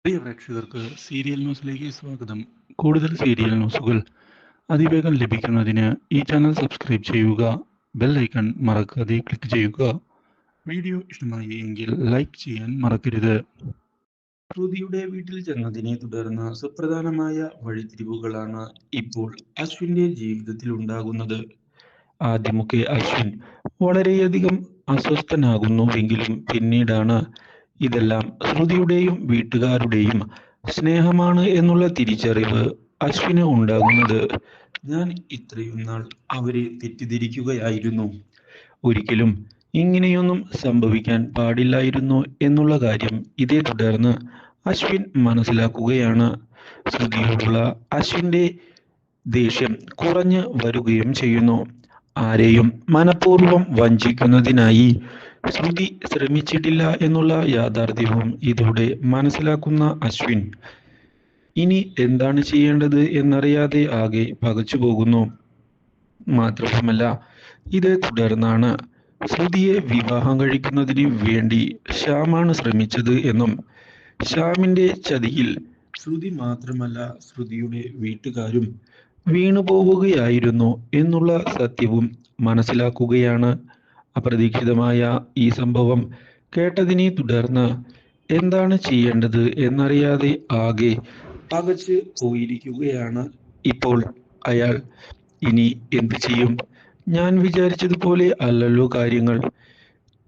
പ്രിയ പ്രേക്ഷകർക്ക് സീരിയൽ ന്യൂസിലേക്ക് സ്വാഗതം. കൂടുതൽ സീരിയൽ ന്യൂസുകൾ അതിവേഗം ലഭിക്കുന്നതിന് ഈ ചാനൽ സബ്സ്ക്രൈബ് ചെയ്യുക. ബെൽ ഐക്കൺ മറക്കാതെ ക്ലിക്ക് ചെയ്യുക. വീഡിയോ ഇഷ്ടമായി എങ്കിൽ ലൈക്ക് ചെയ്യാൻ മറക്കരുത്. ശ്രുതിയുടെ വീട്ടിൽ ചെന്നതിനെ തുടർന്ന് സുപ്രധാനമായ വഴിത്തിരിവുകളാണ് ഇപ്പോൾ അശ്വിന്റെ ജീവിതത്തിൽ ഉണ്ടാകുന്നത്. ആദ്യമൊക്കെ അശ്വിൻ വളരെയധികം അസ്വസ്ഥനാകുന്നുവെങ്കിലും പിന്നീടാണ് ഇതെല്ലാം ശ്രുതിയുടെയും വീട്ടുകാരുടെയും സ്നേഹമാണ് എന്നുള്ള തിരിച്ചറിവ് അശ്വിന് ഉണ്ടാകുന്നത്. ഞാൻ ഇത്രയും നാൾ അവരെ തെറ്റിദ്ധരിക്കുകയായിരുന്നു. ഒരിക്കലും ഇങ്ങനെയൊന്നും സംഭവിക്കാൻ പാടില്ലായിരുന്നു എന്നുള്ള കാര്യം ഇതേ തുടർന്ന് അശ്വിൻ മനസ്സിലാക്കുകയാണ്. ശ്രുതിയോടുള്ള അശ്വിന്റെ ദേഷ്യം കുറഞ്ഞു വരികയും ചെയ്യുന്നു. ആരെയും മനഃപൂർവ്വം വഞ്ചിക്കുന്നതിനായി ശ്രുതി ശ്രമിച്ചിട്ടില്ല എന്നുള്ള യാഥാർത്ഥ്യവും ഇതോടെ മനസ്സിലാക്കുന്ന അശ്വിൻ ഇനി എന്താണ് ചെയ്യേണ്ടത് എന്നറിയാതെ ആകെ പകച്ചു പോകുന്നു. മാത്രവുമല്ല, ഇതേ തുടർന്നാണ് ശ്രുതിയെ വിവാഹം കഴിക്കുന്നതിന് വേണ്ടി ശ്യാമാണ് ശ്രമിച്ചത് എന്നും ശ്യാമിന്റെ ചതിയിൽ ശ്രുതി മാത്രമല്ല ശ്രുതിയുടെ വീട്ടുകാരും വീണുപോവുകയായിരുന്നു എന്നുള്ള സത്യവും മനസ്സിലാക്കുകയാണ്. അപ്രതീക്ഷിതമായ ഈ സംഭവം കേട്ടതിനെ തുടർന്ന് എന്താണ് ചെയ്യേണ്ടത് എന്നറിയാതെ ആകെ പകച്ച് പോയിരിക്കുകയാണ് ഇപ്പോൾ അയാൾ. ഇനി എന്ത് ചെയ്യും? ഞാൻ വിചാരിച്ചതുപോലെ അല്ലല്ലോ കാര്യങ്ങൾ.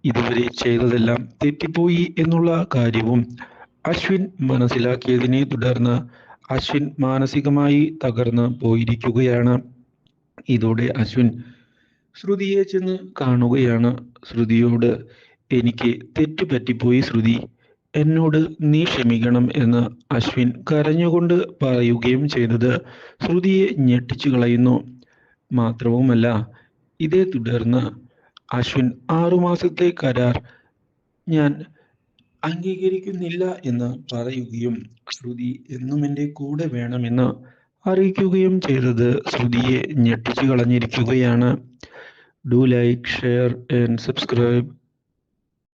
ഇതുവരെ ചെയ്തതെല്ലാം തെറ്റിപ്പോയി എന്നുള്ള കാര്യവും അശ്വിൻ മനസ്സിലാക്കിയതിനെ തുടർന്ന് അശ്വിൻ മാനസികമായി തകർന്ന് പോയിരിക്കുകയാണ്. ഇതോടെ അശ്വിൻ ശ്രുതിയെ ചെന്ന് കാണുകയാണ്. ശ്രുതിയോട്, എനിക്ക് തെറ്റുപറ്റിപ്പോയി ശ്രുതി, എന്നോട് നീ ക്ഷമിക്കണം എന്ന് അശ്വിൻ കരഞ്ഞുകൊണ്ട് പറയുകയും ചെയ്തത് ശ്രുതിയെ ഞെട്ടിച്ചു കളയുന്നു. മാത്രവുമല്ല, ഇതേ തുടർന്ന് അശ്വിൻ 6 മാസത്തെ കരാർ ഞാൻ അംഗീകരിക്കുന്നില്ല എന്ന് പറയുകയും ശ്രുതി എന്നും എൻ്റെ കൂടെ വേണമെന്ന് അറിയിക്കുകയും ചെയ്തത് ശ്രുതിയെ ഞെട്ടിച്ചു കളഞ്ഞിരിക്കുകയാണ്. Do like, share and subscribe.